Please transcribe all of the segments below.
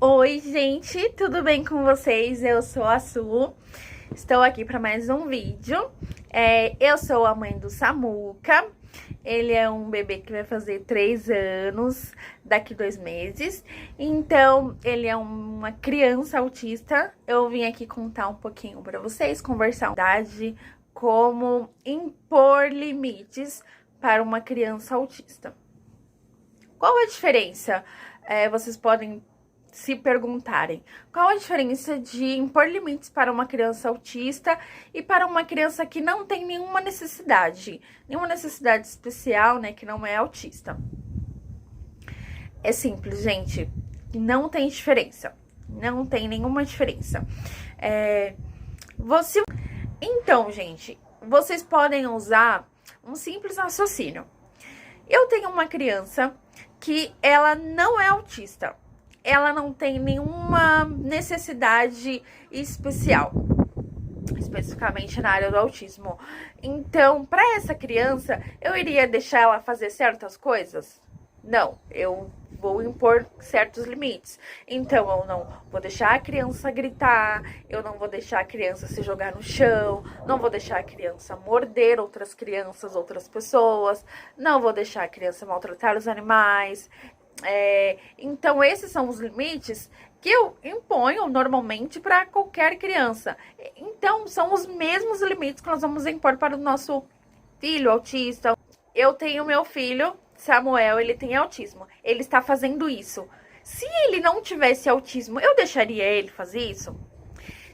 Oi, gente, tudo bem com vocês? Eu sou a Su, estou aqui para mais um vídeo. Eu sou a mãe do Samuca, ele é um bebê que vai fazer 3 anos daqui 2 meses. Então, ele é uma criança autista. Eu vim aqui contar um pouquinho para vocês, conversar como impor limites para uma criança autista. Qual a diferença? Vocês podem se perguntarem qual a diferença de impor limites para uma criança autista e para uma criança que não tem nenhuma necessidade especial, né, que não é autista. É simples, gente, não tem diferença, não tem nenhuma diferença. Então, gente, vocês podem usar um simples raciocínio. Eu tenho uma criança que ela não é autista, ela não tem nenhuma necessidade especial, especificamente na área do autismo. Então, para essa criança, eu iria deixar ela fazer certas coisas? Não, eu vou impor certos limites. Então, eu não vou deixar a criança gritar, eu não vou deixar a criança se jogar no chão, não vou deixar a criança morder outras crianças, outras pessoas, não vou deixar a criança maltratar os animais. Então, esses são os limites que eu imponho normalmente para qualquer criança. Então, são os mesmos limites que nós vamos impor para o nosso filho autista. Eu tenho meu filho, Samuel, ele tem autismo. Ele está fazendo isso. Se ele não tivesse autismo, eu deixaria ele fazer isso?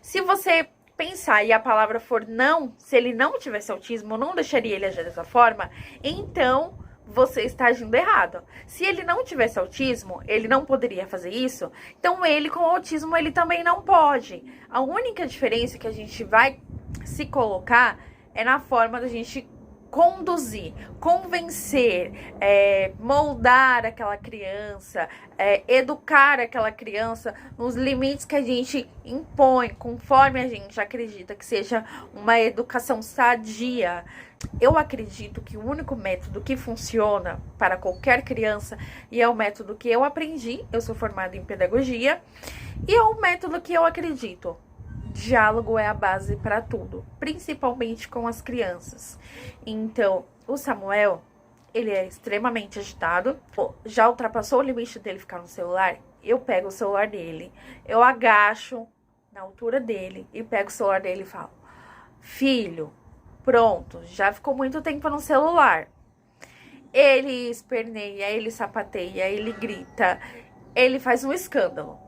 Se você pensar e a palavra for não, se ele não tivesse autismo, eu não deixaria ele agir dessa forma, então você está agindo errado. Se ele não tivesse autismo, ele não poderia fazer isso, então ele com autismo, ele também não pode. A única diferença que a gente vai se colocar é na forma da gente conduzir, convencer, moldar aquela criança, educar aquela criança nos limites que a gente impõe, conforme a gente acredita que seja uma educação sadia. Eu acredito que o único método que funciona para qualquer criança, e é o método que eu aprendi, eu sou formada em pedagogia, e é o método que eu acredito. Diálogo é a base para tudo, principalmente com as crianças. Então, o Samuel, ele é extremamente agitado. Já ultrapassou o limite dele ficar no celular? Eu pego o celular dele, eu agacho na altura dele e pego o celular dele e falo: filho, pronto, já ficou muito tempo no celular. Ele esperneia, ele sapateia, ele grita, ele faz um escândalo.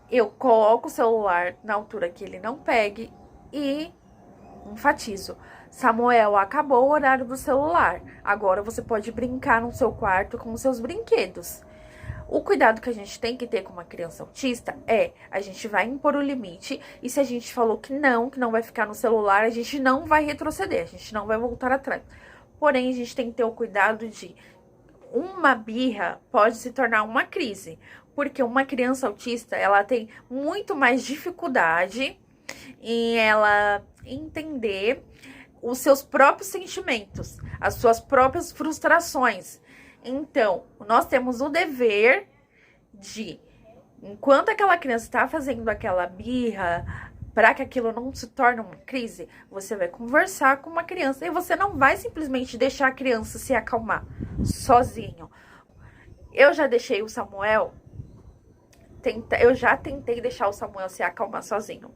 Eu coloco o celular na altura que ele não pegue e enfatizo: Samuel, acabou o horário do celular. Agora você pode brincar no seu quarto com os seus brinquedos. O cuidado que a gente tem que ter com uma criança autista a gente vai impor o limite, e se a gente falou que não vai ficar no celular, a gente não vai retroceder, a gente não vai voltar atrás. Porém, a gente tem que ter o cuidado de uma birra pode se tornar uma crise, porque uma criança autista, ela tem muito mais dificuldade em ela entender os seus próprios sentimentos, as suas próprias frustrações. Então, nós temos o dever de, enquanto aquela criança está fazendo aquela birra, para que aquilo não se torne uma crise, você vai conversar com uma criança e você não vai simplesmente deixar a criança se acalmar sozinho. Eu já deixei o Samuel, eu já tentei deixar o Samuel se acalmar sozinho,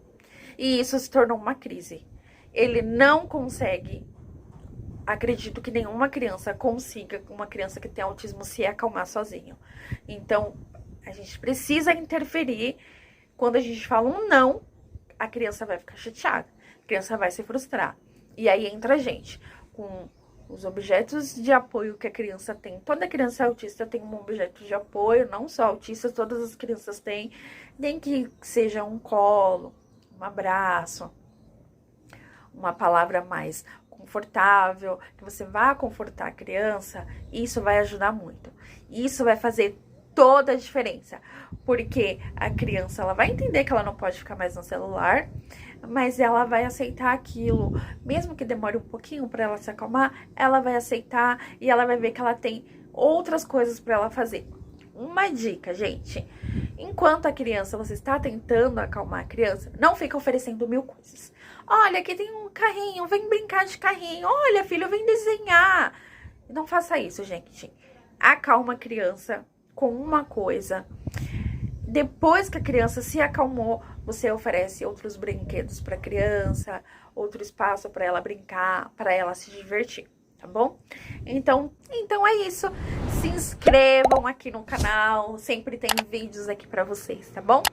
e isso se tornou uma crise. Ele não consegue, acredito que nenhuma criança consiga, uma criança que tem autismo, se acalmar sozinho. Então, a gente precisa interferir. Quando a gente fala um não, a criança vai ficar chateada, a criança vai se frustrar. E aí entra a gente com os objetos de apoio que a criança tem. Toda criança autista tem um objeto de apoio, não só autistas, todas as crianças têm. Nem que seja um colo, um abraço, uma palavra mais confortável, que você vá confortar a criança. Isso vai ajudar muito. Isso vai fazer toda a diferença, porque a criança, ela vai entender que ela não pode ficar mais no celular, mas ela vai aceitar aquilo, mesmo que demore um pouquinho para ela se acalmar, ela vai aceitar e ela vai ver que ela tem outras coisas para ela fazer. uma dica, gente. Enquanto a criança, você está tentando acalmar a criança, não fica oferecendo mil coisas. Olha, aqui tem um carrinho, vem brincar de carrinho. Olha, filho, vem desenhar. Não faça isso, gente. Acalma a criança com uma coisa. Depois que a criança se acalmou, você oferece outros brinquedos para a criança, outro espaço para ela brincar, para ela se divertir, tá bom? Então é isso. Se inscrevam aqui no canal, sempre tem vídeos aqui para vocês, tá bom?